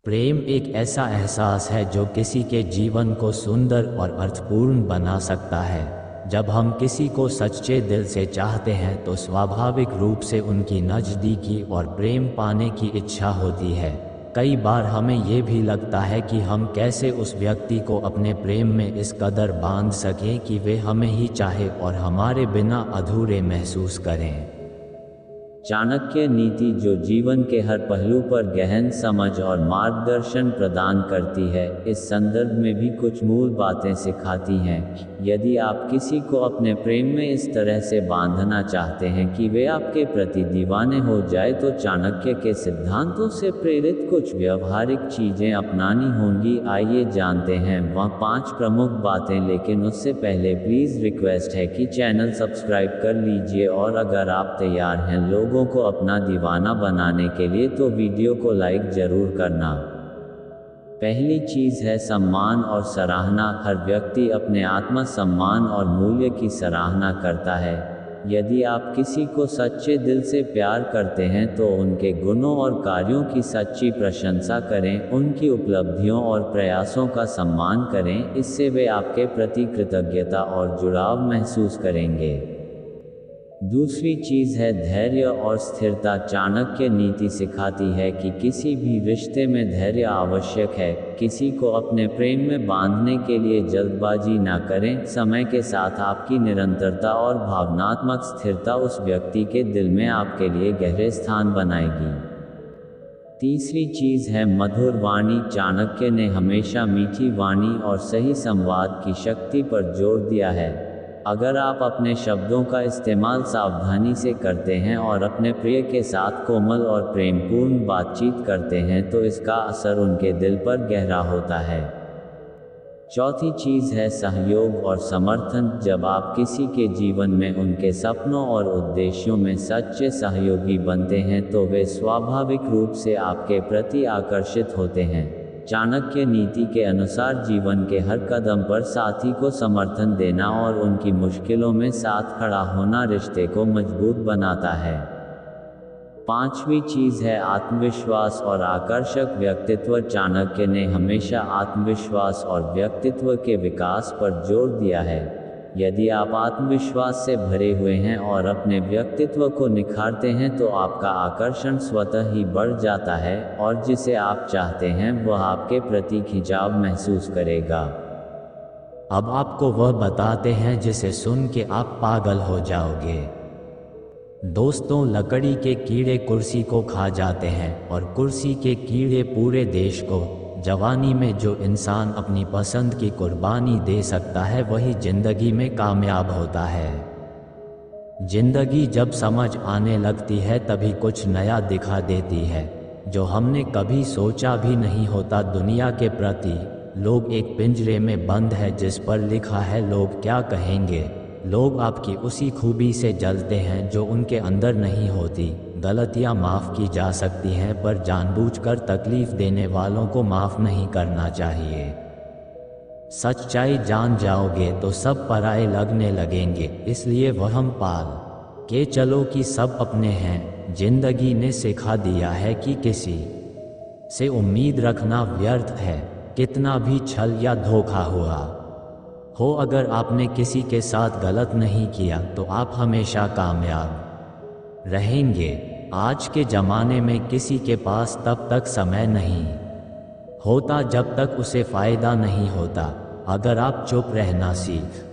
प्रेम एक ऐसा एहसास है जो किसी के जीवन को सुंदर और अर्थपूर्ण बना सकता है। जब हम किसी को सच्चे दिल से चाहते हैं तो स्वाभाविक रूप से उनकी नज़दीकी और प्रेम पाने की इच्छा होती है। कई बार हमें ये भी लगता है कि हम कैसे उस व्यक्ति को अपने प्रेम में इस कदर बांध सकें कि वे हमें ही चाहे और हमारे बिना अधूरे महसूस करें। चाणक्य नीति जो जीवन के हर पहलू पर गहन समझ और मार्गदर्शन प्रदान करती है, इस संदर्भ में भी कुछ मूल बातें सिखाती हैं। यदि आप किसी को अपने प्रेम में इस तरह से बांधना चाहते हैं कि वे आपके प्रति दीवाने हो जाए तो चाणक्य के सिद्धांतों से प्रेरित कुछ व्यवहारिक चीज़ें अपनानी होंगी। आइए जानते हैं वह 5 प्रमुख बातें, लेकिन उससे पहले प्लीज़ रिक्वेस्ट है कि चैनल सब्सक्राइब कर लीजिए और अगर आप तैयार हैं लोगों को अपना दीवाना बनाने के लिए तो वीडियो को लाइक जरूर करना। पहली चीज़ है सम्मान और सराहना। हर व्यक्ति अपने आत्म सम्मान और मूल्य की सराहना करता है। यदि आप किसी को सच्चे दिल से प्यार करते हैं तो उनके गुणों और कार्यों की सच्ची प्रशंसा करें, उनकी उपलब्धियों और प्रयासों का सम्मान करें। इससे वे आपके प्रति कृतज्ञता और जुड़ाव महसूस करेंगे। दूसरी चीज़ है धैर्य और स्थिरता। चाणक्य नीति सिखाती है कि किसी भी रिश्ते में धैर्य आवश्यक है। किसी को अपने प्रेम में बांधने के लिए जल्दबाजी ना करें। समय के साथ आपकी निरंतरता और भावनात्मक स्थिरता उस व्यक्ति के दिल में आपके लिए गहरे स्थान बनाएगी। तीसरी चीज़ है मधुर वाणी। चाणक्य ने हमेशा मीठी वाणी और सही संवाद की शक्ति पर जोर दिया है। अगर आप अपने शब्दों का इस्तेमाल सावधानी से करते हैं और अपने प्रिय के साथ कोमल और प्रेमपूर्ण बातचीत करते हैं तो इसका असर उनके दिल पर गहरा होता है। चौथी चीज़ है सहयोग और समर्थन। जब आप किसी के जीवन में उनके सपनों और उद्देश्यों में सच्चे सहयोगी बनते हैं तो वे स्वाभाविक रूप से आपके प्रति आकर्षित होते हैं। चाणक्य नीति के अनुसार जीवन के हर कदम पर साथी को समर्थन देना और उनकी मुश्किलों में साथ खड़ा होना रिश्ते को मजबूत बनाता है। पांचवी चीज़ है आत्मविश्वास और आकर्षक व्यक्तित्व। चाणक्य ने हमेशा आत्मविश्वास और व्यक्तित्व के विकास पर जोर दिया है। यदि आप आत्मविश्वास से भरे हुए हैं और अपने व्यक्तित्व को निखारते हैं तो आपका आकर्षण स्वतः ही बढ़ जाता है और जिसे आप चाहते हैं वह आपके प्रति खिंचाव महसूस करेगा। अब आपको वह बताते हैं जिसे सुन के आप पागल हो जाओगे। दोस्तों, लकड़ी के कीड़े कुर्सी को खा जाते हैं और कुर्सी के कीड़े पूरे देश को। जवानी में जो इंसान अपनी पसंद की कुर्बानी दे सकता है वही जिंदगी में कामयाब होता है। जिंदगी जब समझ आने लगती है तभी कुछ नया दिखा देती है जो हमने कभी सोचा भी नहीं होता। दुनिया के प्रति लोग एक पिंजरे में बंद है जिस पर लिखा है लोग क्या कहेंगे। लोग आपकी उसी खूबी से जलते हैं जो उनके अंदर नहीं होती। गलतियां माफ़ की जा सकती हैं पर जानबूझकर तकलीफ देने वालों को माफ़ नहीं करना चाहिए। सच्चाई जान जाओगे तो सब पराये लगने लगेंगे, इसलिए वहम पाल के चलो कि सब अपने हैं। जिंदगी ने सिखा दिया है कि किसी से उम्मीद रखना व्यर्थ है, कितना भी छल या धोखा हुआ हो। अगर आपने किसी के साथ गलत नहीं किया तो आप हमेशा कामयाब रहेंगे। आज के ज़माने में किसी के पास तब तक समय नहीं होता जब तक उसे फ़ायदा नहीं होता। अगर आप चुप रहना सीख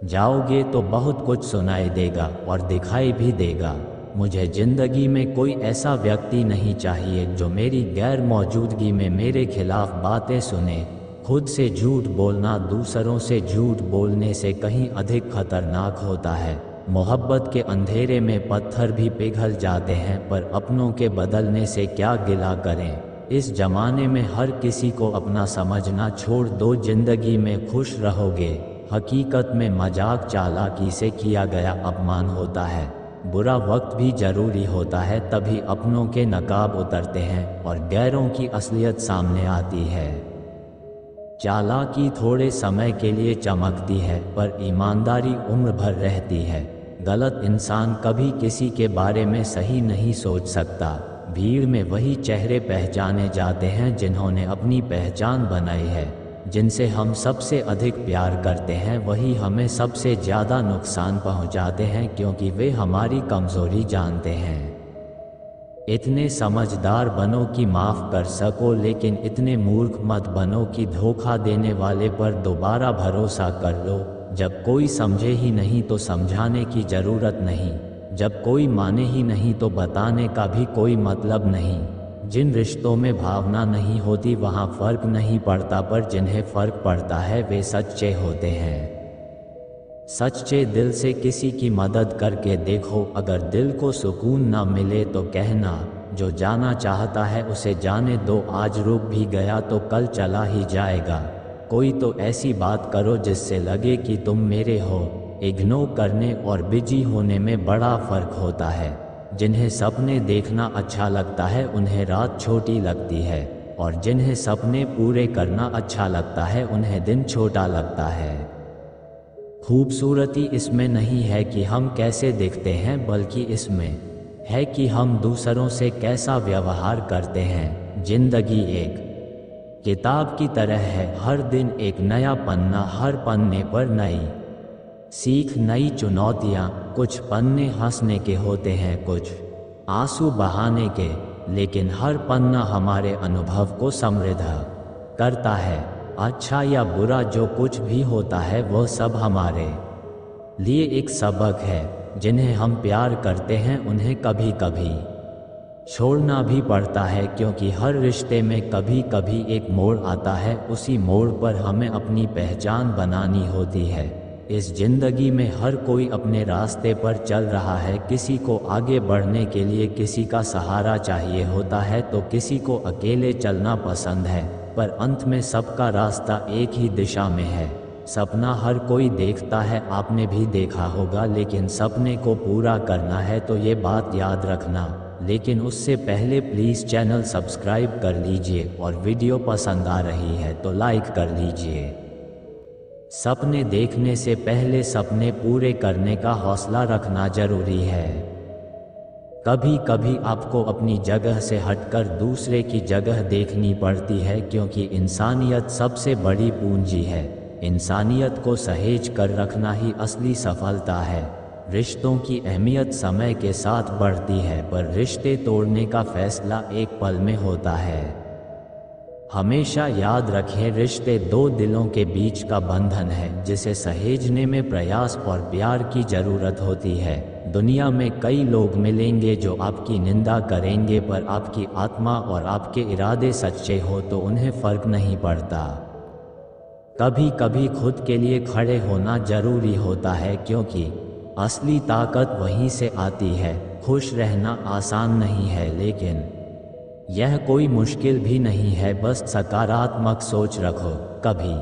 जाओगे तो बहुत कुछ सुनाई देगा और दिखाई भी देगा। मुझे ज़िंदगी में कोई ऐसा व्यक्ति नहीं चाहिए जो मेरी गैर मौजूदगी में मेरे खिलाफ बातें सुने। खुद से झूठ बोलना दूसरों से झूठ बोलने से कहीं अधिक खतरनाक होता है। मोहब्बत के अंधेरे में पत्थर भी पिघल जाते हैं पर अपनों के बदलने से क्या गिला करें। इस जमाने में हर किसी को अपना समझना छोड़ दो। जिंदगी में खुश रहोगे। हकीकत में मजाक चालाकी से किया गया अपमान होता है। बुरा वक्त भी ज़रूरी होता है, तभी अपनों के नकाब उतरते हैं और गैरों की असलियत सामने आती है। चालाकी थोड़े समय के लिए चमकती है पर ईमानदारी उम्र भर रहती है। गलत इंसान कभी किसी के बारे में सही नहीं सोच सकता। भीड़ में वही चेहरे पहचाने जाते हैं जिन्होंने अपनी पहचान बनाई है। जिनसे हम सबसे अधिक प्यार करते हैं वही हमें सबसे ज़्यादा नुकसान पहुंचाते हैं, क्योंकि वे हमारी कमज़ोरी जानते हैं। इतने समझदार बनो कि माफ़ कर सको, लेकिन इतने मूर्ख मत बनो कि धोखा देने वाले पर दोबारा भरोसा कर लो। जब कोई समझे ही नहीं तो समझाने की ज़रूरत नहीं, जब कोई माने ही नहीं तो बताने का भी कोई मतलब नहीं। जिन रिश्तों में भावना नहीं होती वहाँ फ़र्क नहीं पड़ता, पर जिन्हें फ़र्क पड़ता है वे सच्चे होते हैं। सच्चे दिल से किसी की मदद करके देखो, अगर दिल को सुकून ना मिले तो कहना, जो जाना चाहता है उसे जाने दो, आज रुक भी गया तो कल चला ही जाएगा। कोई तो ऐसी बात करो जिससे लगे कि तुम मेरे हो। इग्नोर करने और बिजी होने में बड़ा फ़र्क होता है। जिन्हें सपने देखना अच्छा लगता है उन्हें रात छोटी लगती है, और जिन्हें सपने पूरे करना अच्छा लगता है उन्हें दिन छोटा लगता है। खूबसूरती इसमें नहीं है कि हम कैसे दिखते हैं, बल्कि इसमें है कि हम दूसरों से कैसा व्यवहार करते हैं। जिंदगी एक किताब की तरह है, हर दिन एक नया पन्ना, हर पन्ने पर नई सीख, नई चुनौतियाँ। कुछ पन्ने हंसने के होते हैं, कुछ आंसू बहाने के, लेकिन हर पन्ना हमारे अनुभव को समृद्ध करता है। अच्छा या बुरा जो कुछ भी होता है वह सब हमारे लिए एक सबक है। जिन्हें हम प्यार करते हैं उन्हें कभी कभी छोड़ना भी पड़ता है, क्योंकि हर रिश्ते में कभी कभी एक मोड़ आता है। उसी मोड़ पर हमें अपनी पहचान बनानी होती है। इस जिंदगी में हर कोई अपने रास्ते पर चल रहा है। किसी को आगे बढ़ने के लिए किसी का सहारा चाहिए होता है, तो किसी को अकेले चलना पसंद है, पर अंत में सबका रास्ता एक ही दिशा में है। सपना हर कोई देखता है, आपने भी देखा होगा, लेकिन सपने को पूरा करना है तो ये बात याद रखना। लेकिन उससे पहले प्लीज़ चैनल सब्सक्राइब कर लीजिए, और वीडियो पसंद आ रही है तो लाइक कर लीजिए। सपने देखने से पहले सपने पूरे करने का हौसला रखना जरूरी है। कभी कभी आपको अपनी जगह से हटकर दूसरे की जगह देखनी पड़ती है, क्योंकि इंसानियत सबसे बड़ी पूंजी है। इंसानियत को सहेज कर रखना ही असली सफलता है। रिश्तों की अहमियत समय के साथ बढ़ती है, पर रिश्ते तोड़ने का फैसला एक पल में होता है। हमेशा याद रखें, रिश्ते दो दिलों के बीच का बंधन है, जिसे सहेजने में प्रयास और प्यार की ज़रूरत होती है। दुनिया में कई लोग मिलेंगे जो आपकी निंदा करेंगे, पर आपकी आत्मा और आपके इरादे सच्चे हो तो उन्हें फ़र्क नहीं पड़ता। कभी कभी खुद के लिए खड़े होना ज़रूरी होता है, क्योंकि असली ताकत वहीं से आती है। खुश रहना आसान नहीं है, लेकिन यह कोई मुश्किल भी नहीं है। बस सकारात्मक सोच रखो। कभी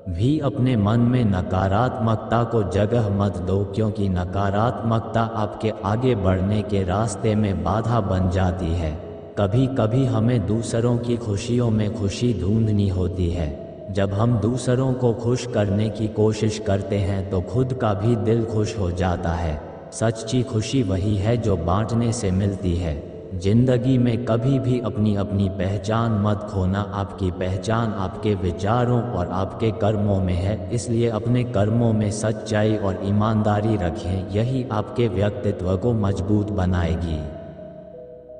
भी अपने मन में नकारात्मकता को जगह मत दो, क्योंकि नकारात्मकता आपके आगे बढ़ने के रास्ते में बाधा बन जाती है। कभी कभी हमें दूसरों की खुशियों में खुशी ढूंढनी होती है। जब हम दूसरों को खुश करने की कोशिश करते हैं तो खुद का भी दिल खुश हो जाता है। सच्ची खुशी वही है जो बांटने से मिलती है। जिंदगी में कभी भी अपनी अपनी पहचान मत खोना। आपकी पहचान आपके विचारों और आपके कर्मों में है, इसलिए अपने कर्मों में सच्चाई और ईमानदारी रखें। यही आपके व्यक्तित्व को मजबूत बनाएगी।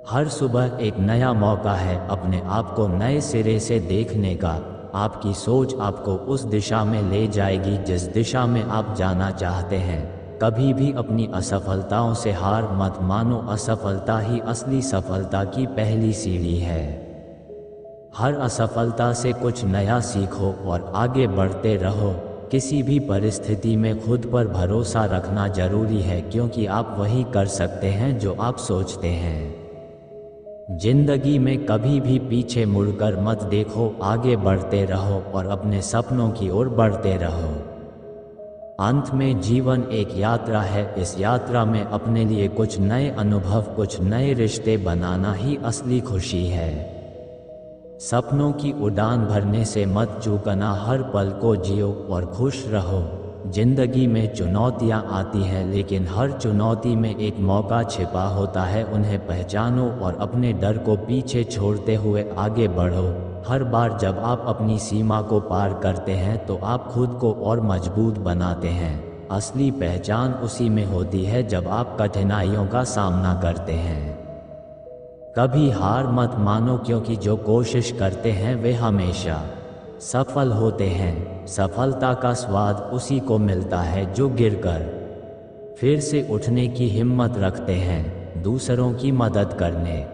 हर सुबह एक नया मौका है अपने आप को नए सिरे से देखने का। आपकी सोच आपको उस दिशा में ले जाएगी जिस दिशा में आप जाना चाहते हैं। कभी भी अपनी असफलताओं से हार मत मानो। असफलता ही असली सफलता की पहली सीढ़ी है। हर असफलता से कुछ नया सीखो और आगे बढ़ते रहो। किसी भी परिस्थिति में खुद पर भरोसा रखना जरूरी है, क्योंकि आप वही कर सकते हैं जो आप सोचते हैं। जिंदगी में कभी भी पीछे मुड़कर मत देखो, आगे बढ़ते रहो और अपने सपनों की ओर बढ़ते रहो। अंत में जीवन एक यात्रा है। इस यात्रा में अपने लिए कुछ नए अनुभव, कुछ नए रिश्ते बनाना ही असली खुशी है। सपनों की उड़ान भरने से मत चूकना। हर पल को जियो और खुश रहो। जिंदगी में चुनौतियां आती हैं, लेकिन हर चुनौती में एक मौका छिपा होता है। उन्हें पहचानो और अपने डर को पीछे छोड़ते हुए आगे बढ़ो। हर बार जब आप अपनी सीमा को पार करते हैं तो आप खुद को और मजबूत बनाते हैं। असली पहचान उसी में होती है जब आप कठिनाइयों का सामना करते हैं। कभी हार मत मानो, क्योंकि जो कोशिश करते हैं वे हमेशा सफल होते हैं। सफलता का स्वाद उसी को मिलता है जो गिरकर फिर से उठने की हिम्मत रखते हैं। दूसरों की मदद करने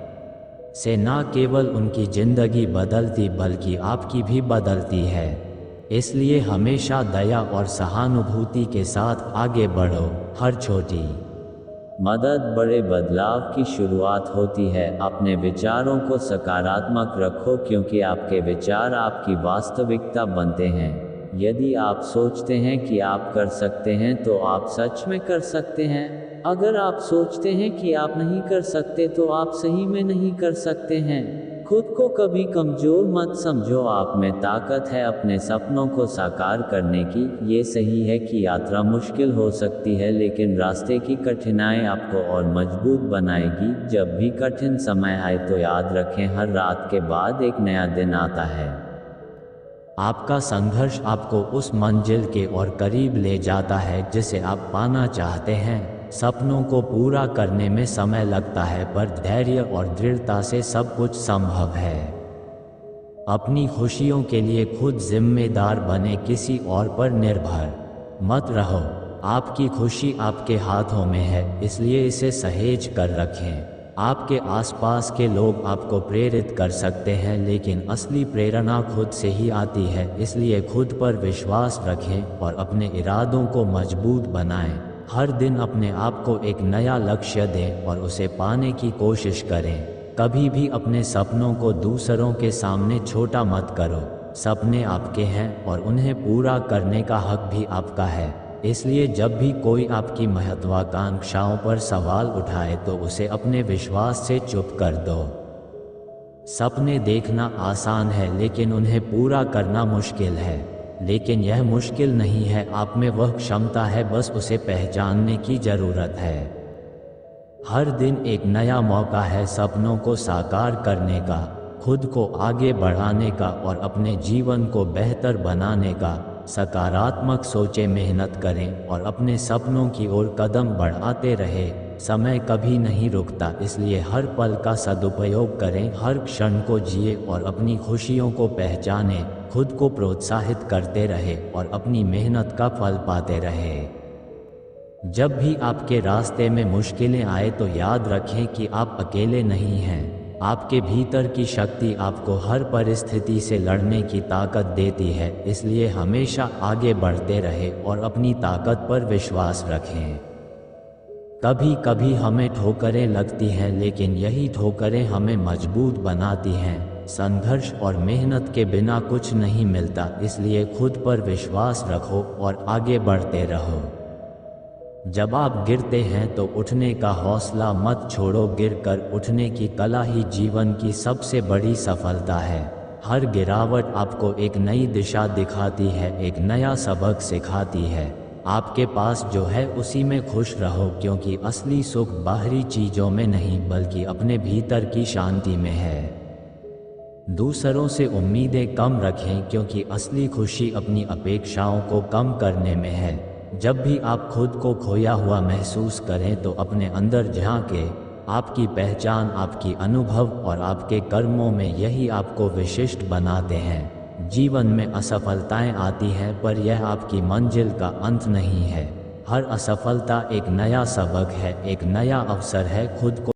से ना केवल उनकी जिंदगी बदलती बल्कि आपकी भी बदलती है। इसलिए हमेशा दया और सहानुभूति के साथ आगे बढ़ो। हर छोटी मदद बड़े बदलाव की शुरुआत होती है। अपने विचारों को सकारात्मक रखो, क्योंकि आपके विचार आपकी वास्तविकता बनते हैं। यदि आप सोचते हैं कि आप कर सकते हैं तो आप सच में कर सकते हैं। अगर आप सोचते हैं कि आप नहीं कर सकते तो आप सही में नहीं कर सकते हैं। खुद को कभी कमजोर मत समझो, आप में ताकत है अपने सपनों को साकार करने की। ये सही है कि यात्रा मुश्किल हो सकती है, लेकिन रास्ते की कठिनाई आपको और मजबूत बनाएगी। जब भी कठिन समय आए तो याद रखें, हर रात के बाद एक नया दिन आता है। आपका संघर्ष आपको उस मंजिल के और करीब ले जाता है जिसे आप पाना चाहते हैं। सपनों को पूरा करने में समय लगता है, पर धैर्य और दृढ़ता से सब कुछ संभव है। अपनी खुशियों के लिए खुद जिम्मेदार बने, किसी और पर निर्भर मत रहो। आपकी खुशी आपके हाथों में है, इसलिए इसे सहेज कर रखें। आपके आसपास के लोग आपको प्रेरित कर सकते हैं, लेकिन असली प्रेरणा खुद से ही आती है। इसलिए खुद पर विश्वास रखें और अपने इरादों को मजबूत बनाएं। हर दिन अपने आप को एक नया लक्ष्य दें और उसे पाने की कोशिश करें। कभी भी अपने सपनों को दूसरों के सामने छोटा मत करो। सपने आपके हैं और उन्हें पूरा करने का हक भी आपका है। इसलिए जब भी कोई आपकी महत्वाकांक्षाओं पर सवाल उठाए तो उसे अपने विश्वास से चुप कर दो। सपने देखना आसान है, लेकिन उन्हें पूरा करना मुश्किल है। लेकिन यह मुश्किल नहीं है, आप में वह क्षमता है, बस उसे पहचानने की ज़रूरत है। हर दिन एक नया मौका है सपनों को साकार करने का, खुद को आगे बढ़ाने का और अपने जीवन को बेहतर बनाने का। सकारात्मक सोचें, मेहनत करें और अपने सपनों की ओर कदम बढ़ाते रहे। समय कभी नहीं रुकता, इसलिए हर पल का सदुपयोग करें, हर क्षण को जिए और अपनी खुशियों को पहचानें। खुद को प्रोत्साहित करते रहे और अपनी मेहनत का फल पाते रहे। जब भी आपके रास्ते में मुश्किलें आए तो याद रखें कि आप अकेले नहीं हैं। आपके भीतर की शक्ति आपको हर परिस्थिति से लड़ने की ताकत देती है। इसलिए हमेशा आगे बढ़ते रहे और अपनी ताकत पर विश्वास रखें। कभी कभी हमें ठोकरें लगती हैं, लेकिन यही ठोकरें हमें मजबूत बनाती हैं। संघर्ष और मेहनत के बिना कुछ नहीं मिलता, इसलिए खुद पर विश्वास रखो और आगे बढ़ते रहो। जब आप गिरते हैं तो उठने का हौसला मत छोड़ो। गिरकर उठने की कला ही जीवन की सबसे बड़ी सफलता है। हर गिरावट आपको एक नई दिशा दिखाती है, एक नया सबक सिखाती है। आपके पास जो है उसी में खुश रहो, क्योंकि असली सुख बाहरी चीज़ों में नहीं बल्कि अपने भीतर की शांति में है। दूसरों से उम्मीदें कम रखें, क्योंकि असली खुशी अपनी अपेक्षाओं को कम करने में है। जब भी आप खुद को खोया हुआ महसूस करें तो अपने अंदर झांकें। आपकी पहचान आपकी अनुभव और आपके कर्मों में यही आपको विशिष्ट बनाते हैं। जीवन में असफलताएं आती हैं, पर यह आपकी मंजिल का अंत नहीं है। हर असफलता एक नया सबक है, एक नया अवसर है खुद को